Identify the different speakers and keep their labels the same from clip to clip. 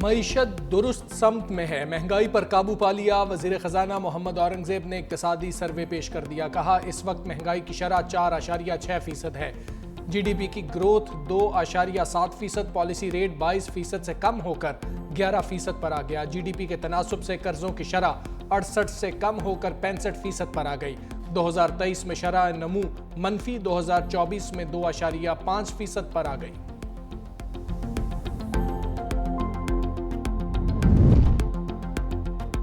Speaker 1: معیشت درست سمت میں ہے، مہنگائی پر قابو پا لیا۔ وزیر خزانہ محمد اورنگزیب نے اقتصادی سروے پیش کر دیا، کہا اس وقت مہنگائی کی شرح 4.6% ہے، جی ڈی پی کی گروتھ 2.7%، پالیسی ریٹ 22% سے کم ہو کر 11% پر آ گیا، جی ڈی پی کے تناسب سے قرضوں کی شرح 68 سے کم ہو کر 65% پر آ گئی، 2023 میں شرح نمو منفی، 2024 میں 2.5% پر آ گئی۔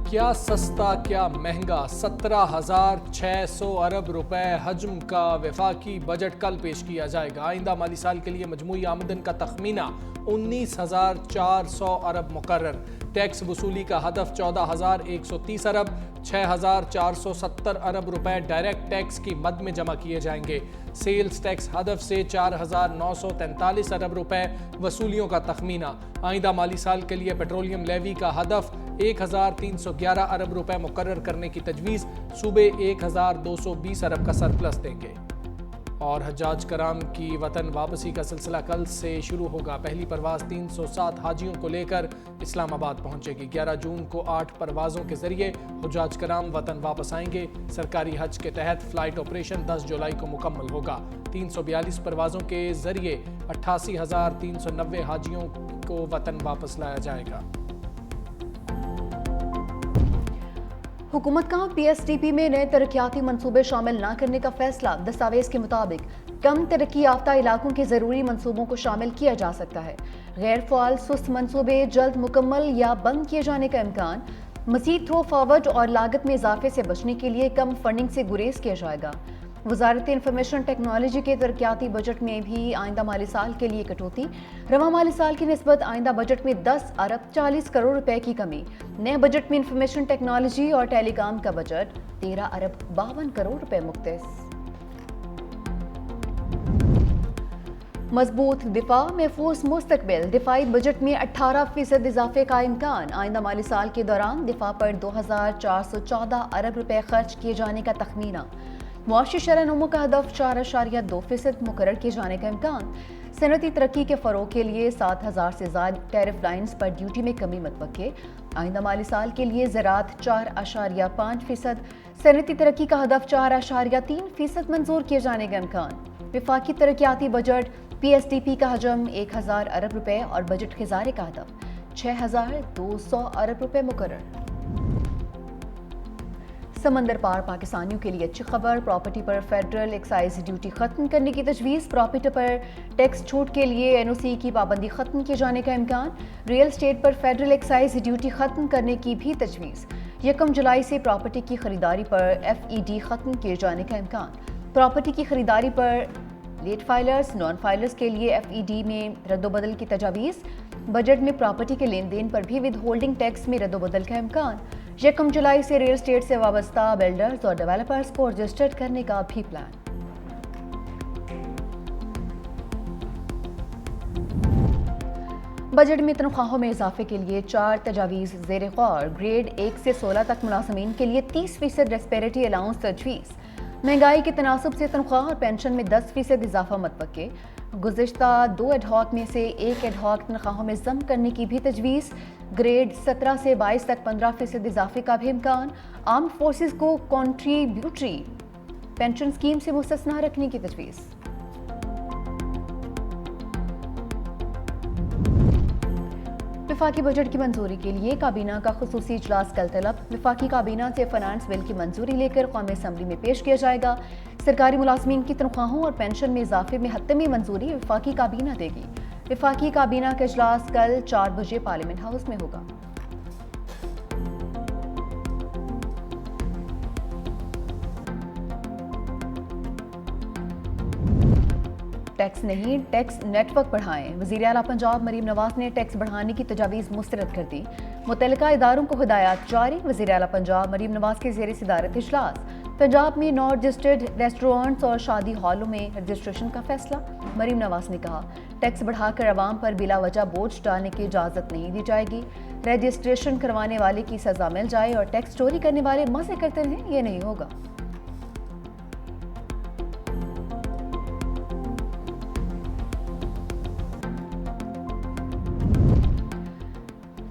Speaker 1: کیا سستا کیا مہنگا، 17,600 ارب روپے حجم کا وفاقی بجٹ کل پیش کیا جائے گا۔ آئندہ مالی سال کے لیے مجموعی آمدن کا تخمینہ 19,400 ارب مقرر، ٹیکس وصولی کا ہدف 14,130 ارب، 6,470 ارب روپے ڈائریکٹ ٹیکس کی مد میں جمع کیے جائیں گے۔ سیلز ٹیکس ہدف سے 4,943 ارب روپے وصولیوں کا تخمینہ۔ آئندہ مالی سال کے لیے پیٹرولیم لیوی کا ہدف 1,311 ارب روپے مقرر کرنے کی تجویز، صوبے 1,220 ارب کا سرپلس دیں گے۔ اور حجاج کرام کی وطن واپسی کا سلسلہ کل سے شروع ہوگا۔ پہلی پرواز 307 حاجیوں کو لے کر اسلام آباد پہنچے گی۔ 11 جون کو 8 پروازوں کے ذریعے حجاج کرام وطن واپس آئیں گے۔ سرکاری حج کے تحت فلائٹ آپریشن 10 جولائی کو مکمل ہوگا۔ 342 پروازوں کے ذریعے 88,390 حاجیوں کو وطن واپس لایا جائے گا۔
Speaker 2: حکومت کا پی ایس ڈی پی میں نئے ترقیاتی منصوبے شامل نہ کرنے کا فیصلہ، دستاویز کے مطابق کم ترقی یافتہ علاقوں کے ضروری منصوبوں کو شامل کیا جا سکتا ہے۔ غیر فعال سست منصوبے جلد مکمل یا بند کیے جانے کا امکان، مزید تھرو فارورڈ اور لاگت میں اضافے سے بچنے کے لیے کم فنڈنگ سے گریز کیا جائے گا۔ وزارت انفارمیشن ٹیکنالوجی کے ترقیاتی بجٹ میں بھی آئندہ مالی سال کے لیے کٹوتی، رواں مالی سال کی نسبت آئندہ بجٹ میں 10 ارب 40 کروڑ روپے کی کمی۔ نئے بجٹ میں انفارمیشن ٹیکنالوجی اور ٹیلی کام کا بجٹ 13 ارب 52 کروڑ روپے مختص۔ مضبوط دفاع، محفوظ مستقبل، دفاعی بجٹ میں 18% اضافے کا امکان۔ آئندہ مالی سال کے دوران دفاع پر 2,414 ارب روپے خرچ کیے جانے کا تخمینہ۔ معاشی شرح نمو کا ہدف 4.2% مقرر کیے جانے کا امکان۔ صنعتی ترقی کے فروغ کے لیے 7,000 سے زائد ٹیرف لائنز پر ڈیوٹی میں کمی متوقع۔ آئندہ مالی سال کے لیے زراعت 4.5%، صنعتی ترقی کا ہدف 4.3% منظور کیے جانے کا امکان۔ وفاقی ترقیاتی budget P S D P کا حجم 1,000 ارب روپے اور بجٹ خزارے کا ہدف 6,200 ارب روپے مقرر۔ سمندر پار پاکستانیوں کے لیے اچھی خبر، پراپرٹی پر فیڈرل ایکسائز ڈیوٹی ختم کرنے کی تجویز، پراپرٹی پر ٹیکس چھوٹ کے لیے این او سی کی پابندی ختم کیے جانے کا امکان، ریئل اسٹیٹ پر فیڈرل ایکسائز ڈیوٹی ختم کرنے کی بھی تجویز، 1 جولائی سے پراپرٹی کی خریداری پر ایف ای ڈی ختم کیے جانے کا امکان، پراپرٹی کی خریداری پر لیٹ فائلرز، نان فائلرز کے لیے ایف ای ڈی میں رد و بدل کی تجاویز، بجٹ میں پراپرٹی کے لین دین پر بھی ود ہولڈنگ ٹیکس میں رد و بدل کا امکان، 1 جولائی سے ریئل اسٹیٹ سے وابستہ بلڈرز اور ڈیولپرز کو رجسٹرڈ کرنے کا بھی پلان۔ بجٹ میں تنخواہوں میں اضافے کے لیے 4 تجاویز زیر غور، گریڈ 1 سے 16 تک ملازمین کے لیے 30% ریسپیریٹی الاؤنس تجویز، مہنگائی کے تناسب سے تنخواہ اور پینشن میں 10% اضافہ متوقع، گزشتہ 2 ایڈ ہاک میں سے 1 ایڈ ہاک تنخواہوں میں ضم کرنے کی بھی تجویز، گریڈ 17 سے 22 تک 15% اضافے کا بھی امکان، آرمڈ فورسز کو کنٹریبیوٹری پینشن اسکیم سے مستثنی رکھنے کی تجویز۔ وفاقی بجٹ کی منظوری کے لیے کابینہ کا خصوصی اجلاس کل طلب، وفاقی کابینہ سے فنانس بل کی منظوری لے کر قومی اسمبلی میں پیش کیا جائے گا۔ سرکاری ملازمین کی تنخواہوں اور پینشن میں اضافے میں حتمی منظوری وفاقی کابینہ دے گی۔ وفاقی کابینہ کا اجلاس کل 4 بجے پارلیمنٹ ہاؤس میں ہوگا۔ ٹیکس نہیں، ٹیکس نیٹ ورک بڑھائیں، وزیر اعلیٰ پنجاب مریم نواز نے ٹیکس بڑھانے کی تجاویز مسترد کر دی، متعلقہ اداروں کو ہدایات جاری۔ وزیر اعلیٰ پنجاب مریم نواز کے زیر صدارت اجلاس، پنجاب میں نو رجسٹرڈ ریسٹورانٹس اور شادی ہالوں میں رجسٹریشن کا فیصلہ۔ مریم نواز نے کہا، ٹیکس بڑھا کر عوام پر بلا وجہ بوجھ ڈالنے کی اجازت نہیں دی جائے گی۔ رجسٹریشن کروانے والے کی سزا مل جائے اور ٹیکس چوری کرنے والے مزے کرتے رہیں، یہ نہیں ہوگا۔